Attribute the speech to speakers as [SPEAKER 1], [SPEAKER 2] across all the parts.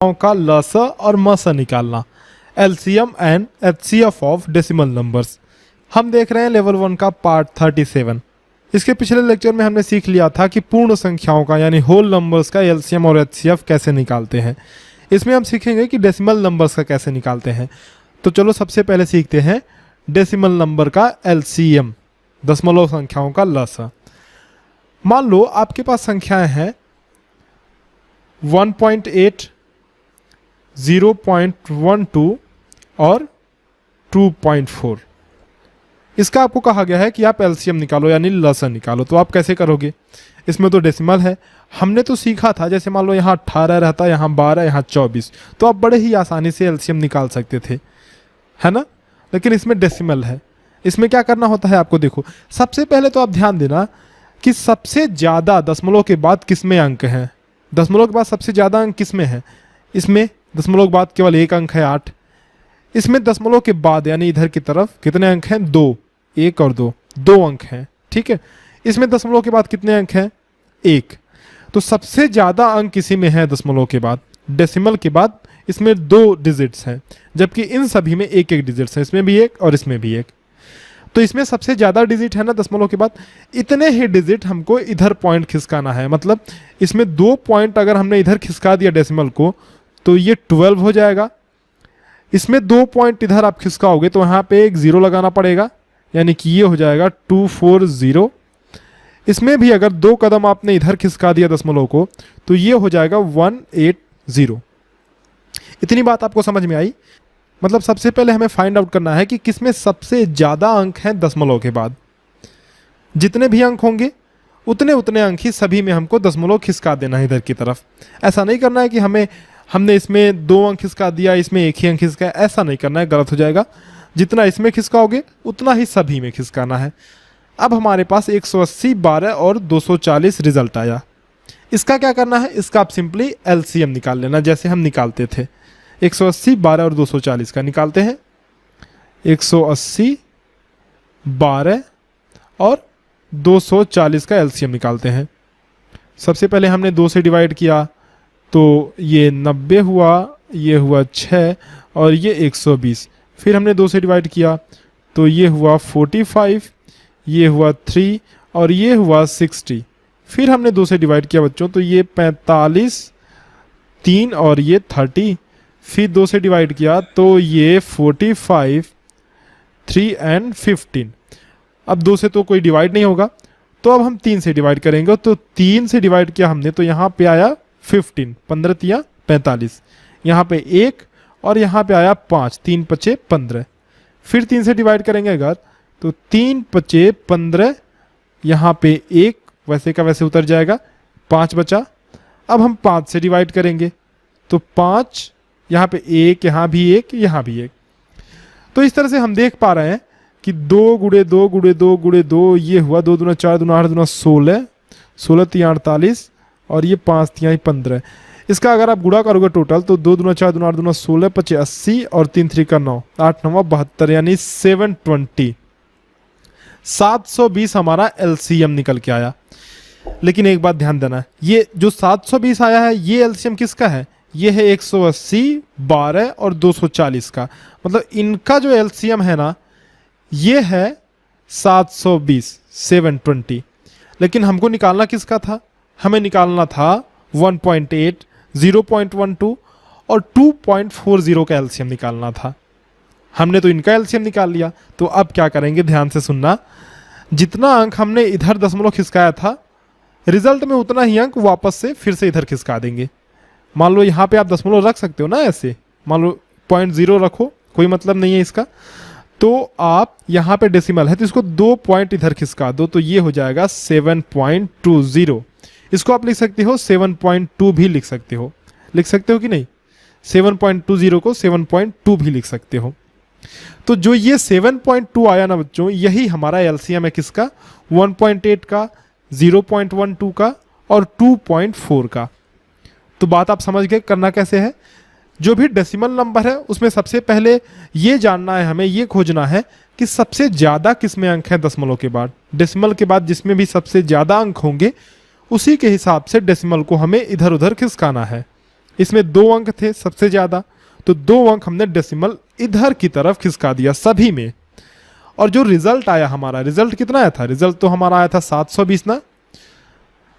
[SPEAKER 1] का लस और मस निकालना, LCM and HCF of decimal numbers. हम देख रहे हैं लेवल 1 का पार्ट 37। इसके पिछले लेक्चर में हमने सीख लिया था कि पूर्ण संख्याओं का यानी होल नंबर्स का एलसीएम और एचसीएफ कैसे निकालते हैं। इसमें हम सीखेंगे कि डेसिमल नंबर्स का कैसे निकालते हैं। तो चलो सबसे पहले सीखते हैं डेसिमल नंबर का एलसीएम, दशमलव संख्याओं का लस। मान लो आपके पास संख्याएं हैं 1.8, 0.12 और 2.4। इसका आपको कहा गया है कि आप एलसीएम निकालो यानी लसन निकालो। तो आप कैसे करोगे? इसमें तो डेसिमल है, हमने तो सीखा था जैसे मान लो यहाँ 18 रहता, यहाँ 12, यहाँ 24, तो आप बड़े ही आसानी से एलसीएम निकाल सकते थे, है ना। लेकिन इसमें डेसिमल है। इसमें क्या करना होता है आपको, देखो सबसे पहले तो आप ध्यान देना कि सबसे ज़्यादा दशमलव के बाद किसमें अंक हैं। दशमलव के बाद सबसे ज़्यादा अंक किसमें है? इसमें दशमलव के बाद केवल एक अंक है 8। इसमें दशमलव के बाद यानी इधर की तरफ कितने अंक हैं? 2, 1 और 2, 2 अंक हैं, ठीक है। इसमें दशमलव के बाद कितने अंक हैं? 1। तो सबसे ज़्यादा अंक इसी में है दशमलव के बाद। डेसिमल के बाद इसमें 2 डिजिट्स हैं, जबकि इन सभी में 1-1 डिजिट्स हैं, इसमें भी 1 और इसमें भी 1। तो इसमें सबसे ज़्यादा डिजिट है ना दशमलव के बाद, इतने ही डिजिट हमको इधर पॉइंट खिसकाना है। मतलब इसमें 2 पॉइंट अगर हमने इधर खिसका दिया डेसिमल को तो ये 12 हो जाएगा। इसमें 2 पॉइंट इधर आप खिसकाओगे तो यहाँ पे एक 0 लगाना पड़ेगा, यानी कि ये हो जाएगा 240। इसमें भी अगर 2 कदम आपने इधर खिसका दिया दशमलव को तो ये हो जाएगा 180। इतनी बात आपको समझ में आई? मतलब सबसे पहले हमें फाइंड आउट करना है कि किसमें सबसे ज़्यादा अंक हैं दशमलव के बाद। जितने भी अंक होंगे उतने अंक ही सभी में हमको दशमलव खिसका देना है इधर की तरफ। ऐसा नहीं करना है कि हमने इसमें 2 अंक खिसका दिया, इसमें 1 ही अंक खिसका, ऐसा नहीं करना है, गलत हो जाएगा। जितना इसमें खिसकाओगे उतना ही सभी में खिसकाना है। अब हमारे पास 180, 12 और 240 रिजल्ट आया। इसका क्या करना है? इसका आप सिंपली एलसीएम निकाल लेना, जैसे हम निकालते थे। 180, 12 और 240 का निकालते हैं। 180, 12 और 240 का एलसीएम निकालते हैं। सबसे पहले हमने 2 से डिवाइड किया तो ये 90 हुआ, ये हुआ 6 और ये 120। फिर हमने 2 से डिवाइड किया तो ये हुआ 45, ये हुआ 3 और ये हुआ 60। फिर हमने 2 से डिवाइड किया बच्चों तो ये 45, 3 और ये 30। फिर 2 से डिवाइड किया तो ये 45, 3 एंड 15। अब 2 से तो कोई डिवाइड नहीं होगा तो अब हम 3 से डिवाइड करेंगे। तो 3 से डिवाइड किया हमने तो यहाँ पे आया 15, 15 तिया 45, यहाँ पे 1 और यहाँ पे आया 5, 3 पचे 15। फिर 3 से डिवाइड करेंगे अगर तो 3 पचे 15, यहाँ पे 1 वैसे का वैसे उतर जाएगा, 5 बचा। अब हम 5 से डिवाइड करेंगे तो 5, यहाँ पे 1, यहाँ भी 1, यहाँ भी 1। तो इस तरह से हम देख पा रहे हैं कि 2 गुणे 2 गुणे 2 गुणे 2, ये हुआ 2 दूना 4 दूना 8 दूना 16, 16 तिया 48 और ये 5 तिया 15। इसका अगर आप गुणा करोगे टोटल तो 2 दूना 4 दूना 8 दूना 16, 5 80 और 3 3 का 9, 8 9 72 यानी 720। 720 हमारा एलसीएम निकल के आया। लेकिन एक बात ध्यान देना, ये जो 720 आया है ये एलसीएम किसका है? ये है 180, 12 और 240 का। मतलब इनका जो एलसीएम है ना ये है 720, 720। लेकिन हमको निकालना किसका था? हमें निकालना था 1.8, 0.12 और 2.40 का एलसीएम निकालना था। हमने तो इनका एलसीएम निकाल लिया। तो अब क्या करेंगे, ध्यान से सुनना। जितना अंक हमने इधर दशमलव खिसकाया था रिजल्ट में उतना ही अंक वापस से फिर से इधर खिसका देंगे। मान लो यहाँ पे आप दशमलव रख सकते हो ना, ऐसे मान लो 0.0 रखो, कोई मतलब नहीं है इसका। तो आप यहाँ पे डेसिमल है तो इसको 2 पॉइंट इधर खिसका दो तो ये हो जाएगा 7.20। इसको आप लिख सकते हो 7.2 भी लिख सकते हो कि नहीं? 7.20 को 7.2 भी लिख सकते हो। तो जो ये 7.2 आया ना बच्चों, यही हमारा एलसीएम है किसका? 1.8 का, 0.12 का और 2.4 का। तो बात आप समझ गए करना कैसे है। जो भी डेसिमल नंबर है उसमें सबसे पहले ये जानना है, हमें ये खोजना है कि सबसे ज़्यादा किसमें अंक है दशमलव के बाद। डेसिमल के बाद जिसमें भी सबसे ज़्यादा अंक होंगे उसी के हिसाब से डेसिमल को हमें इधर उधर खिसकाना है। इसमें 2 अंक थे सबसे ज़्यादा, तो 2 अंक हमने डेसिमल इधर की तरफ खिसका दिया सभी में। और जो रिजल्ट आया हमारा, रिजल्ट कितना आया था, रिजल्ट तो हमारा आया था 720 ना।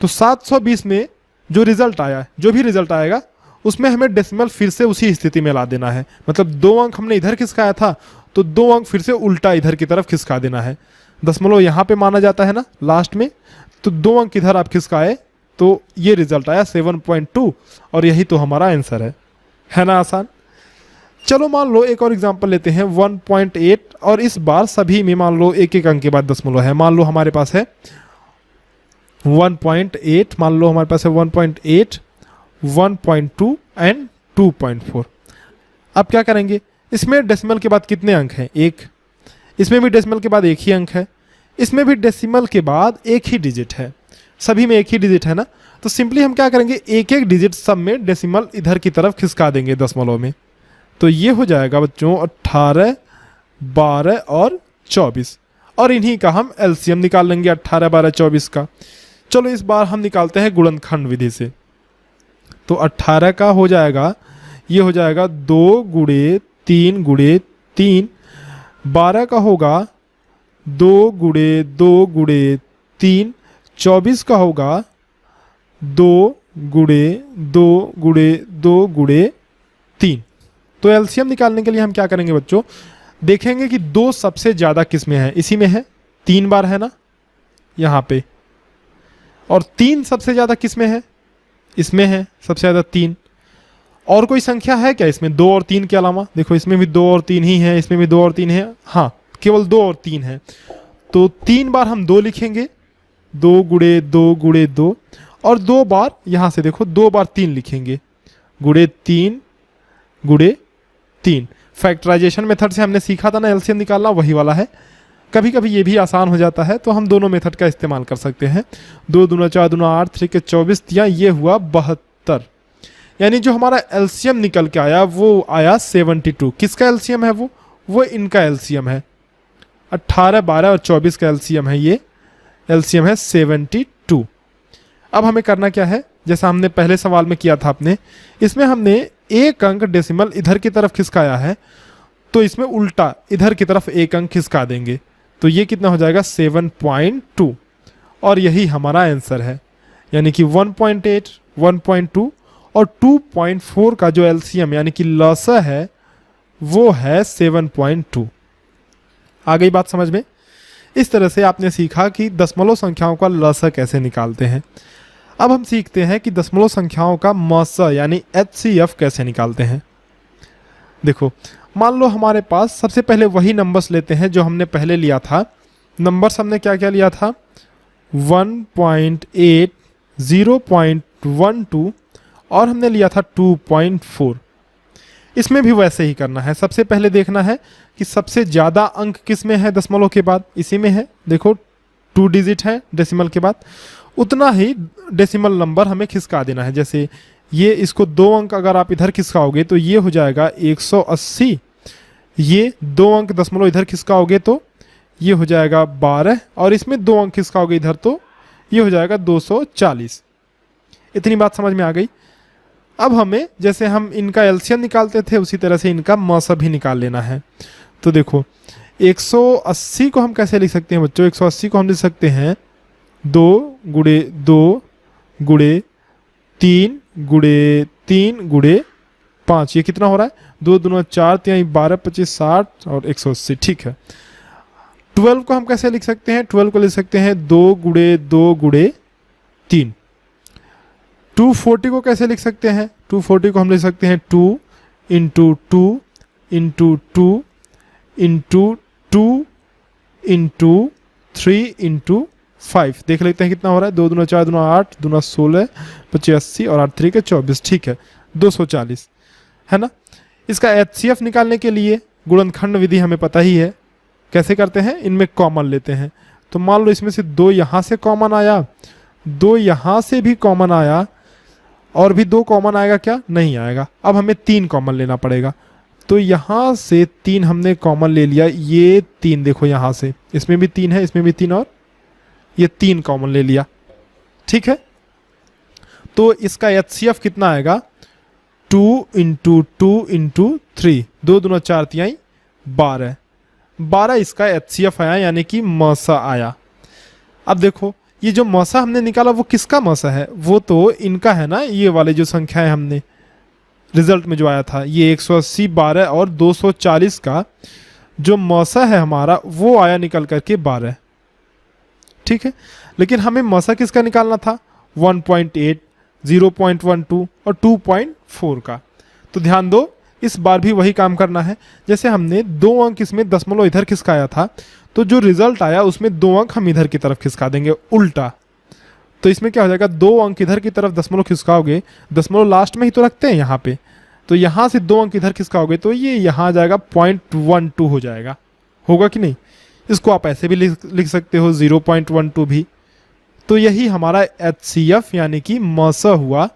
[SPEAKER 1] तो 720 में जो रिजल्ट आया, जो भी रिजल्ट आएगा उसमें हमें डेसिमल फिर से उसी स्थिति में ला देना है। मतलब 2 अंक हमने इधर खिसकाया था, तो 2 अंक फिर से उल्टा इधर की तरफ खिसका देना है। दशमलव यहाँ पे माना जाता है ना लास्ट में, तो 2 अंक इधर आप खिसकाए तो ये रिजल्ट आया 7.2, और यही तो हमारा आंसर है ना आसान। चलो मान लो एक और एग्जांपल लेते हैं 1.8, और इस बार सभी में मान लो एक एक अंक के बाद दशमलव है। मान लो हमारे पास है 1.8, मान लो हमारे पास है 1.8, 1.2 एंड 2.4। अब क्या करेंगे, इसमें डेसिमल के बाद कितने अंक हैं, 1। इसमें भी डेसिमल के बाद एक ही अंक है, इसमें भी डेसिमल के बाद एक ही डिजिट है, सभी में एक ही डिजिट है ना। तो सिंपली हम क्या करेंगे, एक एक डिजिट सब में डेसिमल इधर की तरफ खिसका देंगे दशमलव में। तो ये हो जाएगा बच्चों 18, 12 और 24, और इन्हीं का हम एलसीएम निकाल लेंगे 18, 12, 24 का। चलो इस बार हम निकालते हैं गुणनखंड विधि से। तो 18 का हो जाएगा, ये हो जाएगा 2 गुणे 3 गुणे 3। 12 का होगा 2 गुणे 2 गुणे 3। 24 का होगा 2 गुणे 2 गुणे 2 गुणे 3। तो एलसीएम निकालने के लिए हम क्या करेंगे बच्चों, देखेंगे कि 2 सबसे ज़्यादा किस में है, इसी में है, 3 बार है ना यहाँ पे। और 3 सबसे ज़्यादा किस में है, इसमें है सबसे ज़्यादा 3। और कोई संख्या है क्या इसमें 2 और 3 के अलावा, देखो इसमें भी 2 और 3 ही है, इसमें भी 2 और 3 है, हाँ केवल 2 और 3 है। तो 3 बार हम 2 लिखेंगे, 2 गुणे 2 गुणे 2, और 2 बार यहाँ से देखो 2 बार 3 लिखेंगे, गुणे 3 गुणे 3। फैक्टराइजेशन मेथड से हमने सीखा था ना एलसीएम निकालना, वही वाला है। कभी कभी ये भी आसान हो जाता है, तो हम दोनों मेथड का इस्तेमाल कर सकते हैं। 2 दूना 4 दूना 8, 3 के 24, या ये हुआ 72। यानी जो हमारा एलसीएम निकल के आया वो आया 72। किसका एलसीएम है वो इनका एलसीएम है। 18, 12 और 24 का एलसीएम है, ये एलसीएम है 72। अब हमें करना क्या है, जैसा हमने पहले सवाल में किया था अपने, इसमें हमने एक अंक डेसिमल इधर की तरफ खिसकाया है, तो इसमें उल्टा इधर की तरफ एक अंक खिसका देंगे। तो ये कितना हो जाएगा 7.2, और यही हमारा आंसर है। यानी कि 1.8, 1.2 और 2.4 का जो एलसीएम यानी कि लसा है वो है 7.2। आ गई बात समझ में। इस तरह से आपने सीखा कि दशमलव संख्याओं का लसा कैसे निकालते हैं। अब हम सीखते हैं कि दशमलव संख्याओं का मसा यानी एचसीएफ कैसे निकालते हैं। देखो मान लो हमारे पास सबसे पहले वही नंबर्स लेते हैं जो हमने पहले लिया था। नंबर्स हमने क्या क्या लिया था, 1.8, 0.12 और हमने लिया था 2.4। इसमें भी वैसे ही करना है। सबसे पहले देखना है कि सबसे ज़्यादा अंक किस में है दशमलव के बाद, इसी में है। देखो 2 डिजिट है डेसिमल के बाद, उतना ही डेसिमल नंबर हमें खिसका देना है। जैसे ये इसको 2 अंक अगर आप इधर खिसकाओगे तो ये हो जाएगा 180। ये 2 अंक दशमलव इधर खिसकाओगे तो ये हो जाएगा 12, और इसमें 2 अंक खिसकाओगे इधर तो ये हो जाएगा 240। इतनी बात समझ में आ गई। अब हमें जैसे हम इनका एलसीएम निकालते थे उसी तरह से इनका मसा भी निकाल लेना है। तो देखो 180 को हम कैसे लिख सकते हैं बच्चों, 180 को हम लिख सकते हैं 2 गुणे 2 गुणे 3 गुणे 3 गुणे 5। ये कितना हो रहा है, 2 दूना 4, 3 12, 25, 60 और 180। ठीक है। 12 को हम कैसे लिख सकते हैं, 12 को लिख सकते हैं 2 गुणे 2 गुणे 3। 240 को कैसे लिख सकते हैं, 240 को हम लिख सकते हैं 2 into 2 into 2 into 2 into 3 into 5। देख लेते हैं कितना हो रहा है, 2 दूना 4 दूना 8 दूना 16 25 80 और 8 3 के 24। ठीक है, 240 है ना। इसका एचसीएफ निकालने के लिए गुणनखंड विधि हमें पता ही है कैसे करते हैं। इनमें कॉमन लेते हैं। तो मान लो इसमें से 2 यहाँ से कॉमन आया, 2 यहाँ से भी कॉमन आया, और भी 2 कॉमन आएगा क्या, नहीं आएगा। अब हमें 3 कॉमन लेना पड़ेगा। तो यहाँ से 3 हमने कॉमन ले लिया, ये 3 देखो यहाँ से, इसमें भी 3 है, इसमें भी 3 और ये 3 कॉमन ले लिया। ठीक है, तो इसका एचसीएफ कितना आएगा 2 × 2 × 3, 2 दूना 4 तिहाई 12, 12 इसका HCF आया यानी कि मसा आया। अब देखो ये जो मसा हमने निकाला वो किसका मसा है, वो तो इनका है ना, ये वाले जो संख्याएं हमने रिजल्ट में जो आया था ये 180, 12 और 240 का जो मसा है हमारा वो आया निकल करके 12, ठीक है। लेकिन हमें मसा किसका निकालना था, 1.8, 0.12 और 2.4 का। तो ध्यान दो इस बार भी वही काम करना है, जैसे हमने 2 अंक इसमें दशमलव इधर खिसकाया था, तो जो रिजल्ट आया उसमें 2 अंक हम इधर की तरफ खिसका देंगे उल्टा। तो इसमें क्या हो जाएगा, 2 अंक इधर की तरफ दशमलव खिसकाओगे, दशमलव लास्ट में ही तो रखते हैं यहाँ पे, तो यहाँ से 2 अंक इधर खिसकाओगे तो ये यहाँ आ जाएगा 0.12 हो जाएगा, होगा कि नहीं। इसको आप ऐसे भी लिख सकते हो 0.12 भी। तो यही हमारा HCF यानी कि मसा हुआ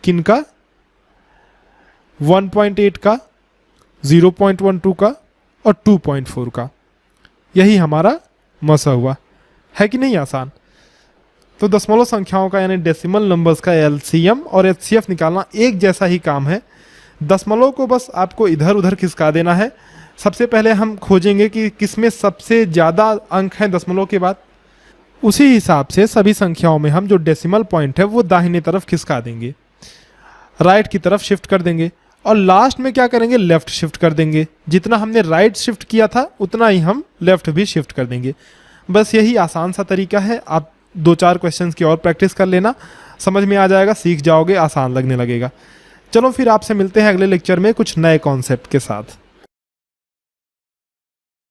[SPEAKER 1] किनका, 1.8 का, 0.12 का और 2.4 का, यही हमारा मसा हुआ, है कि नहीं आसान। तो दशमलव संख्याओं का यानी डेसिमल नंबर्स का LCM और HCF निकालना एक जैसा ही काम है। दशमलव को बस आपको इधर उधर खिसका देना है। सबसे पहले हम खोजेंगे कि किसमें सबसे ज़्यादा अंक हैं दशमलव के बाद, उसी हिसाब से सभी संख्याओं में हम जो डेसिमल पॉइंट है वो दाहिने तरफ खिसका देंगे, राइट की तरफ शिफ्ट कर देंगे, और लास्ट में क्या करेंगे, लेफ्ट शिफ्ट कर देंगे। जितना हमने राइट शिफ्ट किया था उतना ही हम लेफ्ट भी शिफ्ट कर देंगे। बस यही आसान सा तरीका है। आप 2-4 क्वेश्चंस की और प्रैक्टिस कर लेना, समझ में आ जाएगा, सीख जाओगे, आसान लगने लगेगा। चलो फिर आपसे मिलते हैं अगले लेक्चर में कुछ नए कॉन्सेप्ट के साथ।